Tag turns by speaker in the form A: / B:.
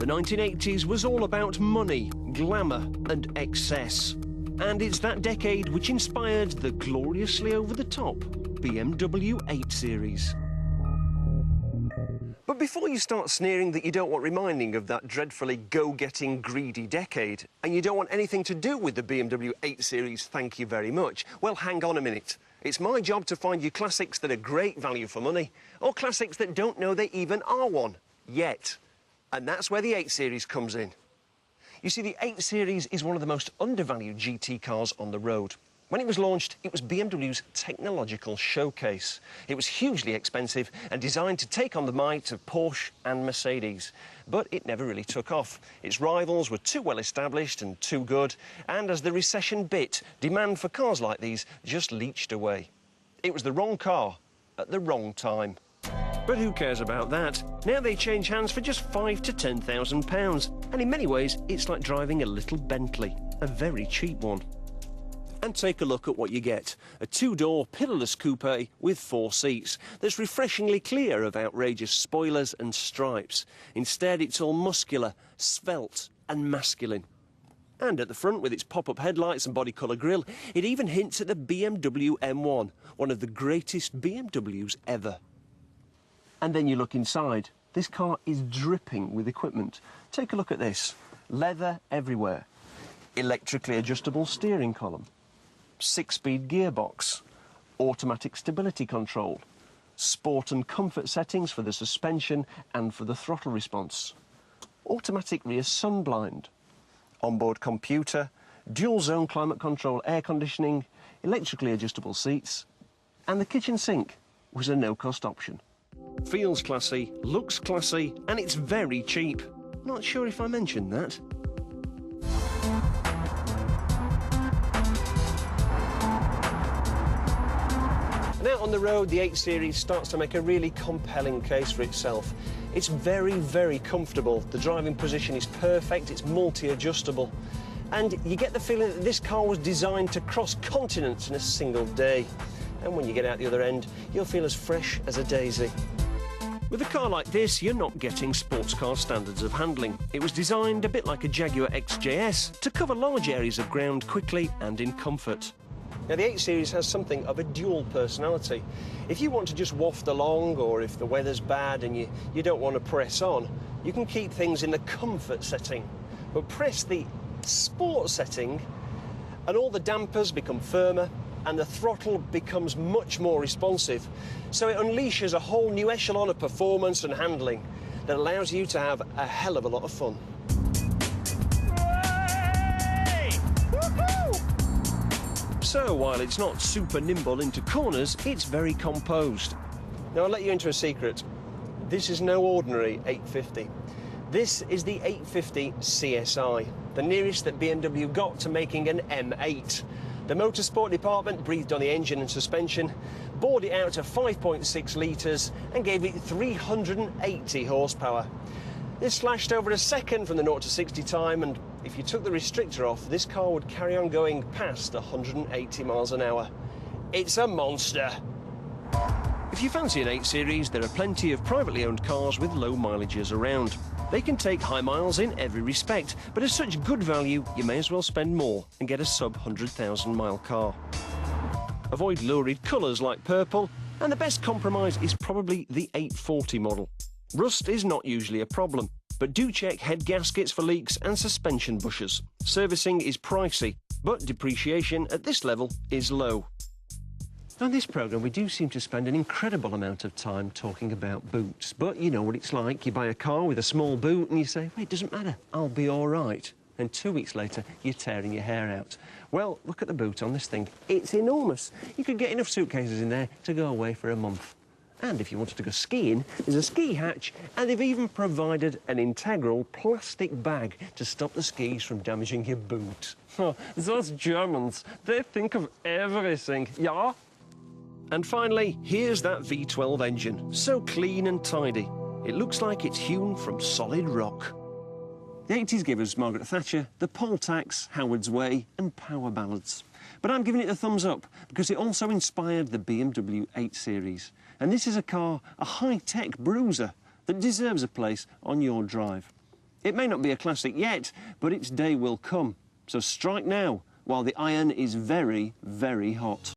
A: The 1980s was all about money, glamour and excess. And it's that decade which inspired the gloriously over-the-top BMW 8 Series. But before you start sneering that you don't want reminding of that dreadfully go-getting, greedy decade, and you don't want anything to do with the BMW 8 Series, thank you very much, well, hang on a minute. It's my job to find you classics that are great value for money, or classics that don't know they even are one, yet. And that's where the 8 Series comes in. You see, the 8 Series is one of the most undervalued GT cars on the road. When it was launched, it was BMW's technological showcase. It was hugely expensive and designed to take on the might of Porsche and Mercedes. But it never really took off. Its rivals were too well established and too good, and as the recession bit, demand for cars like these just leached away. It was the wrong car at the wrong time. But who cares about that? Now they change hands for just £5,000 to £10,000. And in many ways, it's like driving a little Bentley, a very cheap one. And take a look at what you get. A two-door, pillarless coupe with 4 seats that's refreshingly clear of outrageous spoilers and stripes. Instead, it's all muscular, svelte and masculine. And at the front, with its pop-up headlights and body-colour grille, it even hints at the BMW M1, one of the greatest BMWs ever. And then you look inside. This car is dripping with equipment. Take a look at this. Leather everywhere. Electrically adjustable steering column. 6-speed gearbox. Automatic stability control. Sport and comfort settings for the suspension and for the throttle response. Automatic rear sun blind. Onboard computer. Dual zone climate control air conditioning. Electrically adjustable seats. And the kitchen sink was a no-cost option. Feels classy, looks classy, and it's very cheap. Not sure if I mentioned that. And out on the road, the 8 Series starts to make a really compelling case for itself. It's very, very comfortable. The driving position is perfect, it's multi-adjustable. And you get the feeling that this car was designed to cross continents in a single day. And when you get out the other end, you'll feel as fresh as a daisy. With a car like this, you're not getting sports car standards of handling. It was designed a bit like a Jaguar XJS to cover large areas of ground quickly and in comfort. Now, the 8 Series has something of a dual personality. If you want to just waft along, or if the weather's bad and you don't want to press on, you can keep things in the comfort setting. But press the sport setting and all the dampers become firmer and the throttle becomes much more responsive. So it unleashes a whole new echelon of performance and handling that allows you to have a hell of a lot of fun. Hey! Woohoo! So while it's not super nimble into corners, it's very composed. Now I'll let you into a secret. This is no ordinary 850. This is the 850 CSI, the nearest that BMW got to making an M8. The motorsport department breathed on the engine and suspension, bored it out to 5.6 litres and gave it 380 horsepower. This slashed over a second from the 0 to 60 time, and if you took the restrictor off, this car would carry on going past 180 miles an hour. It's a monster. If you fancy an 8 Series, there are plenty of privately owned cars with low mileages around. They can take high miles in every respect, but at such good value, you may as well spend more and get a sub-100,000-mile car. Avoid lurid colours like purple, and the best compromise is probably the 840 model. Rust is not usually a problem, but do check head gaskets for leaks and suspension bushers. Servicing is pricey, but depreciation at this level is low. On this programme, we do seem to spend an incredible amount of time talking about boots. But you know what it's like. You buy a car with a small boot and you say, well, it doesn't matter, I'll be all right. And 2 weeks later, you're tearing your hair out. Well, look at the boot on this thing. It's enormous. You could get enough suitcases in there to go away for a month. And if you wanted to go skiing, there's a ski hatch, and they've even provided an integral plastic bag to stop the skis from damaging your boot. Oh, those Germans, they think of everything, yeah? And finally, here's that V12 engine, so clean and tidy. It looks like it's hewn from solid rock. The 80s gave us Margaret Thatcher, the poll tax, Howard's Way and power ballads. But I'm giving it a thumbs up because it also inspired the BMW 8 Series. And this is a car, a high-tech bruiser, that deserves a place on your drive. It may not be a classic yet, but its day will come. So strike now, while the iron is very, very hot.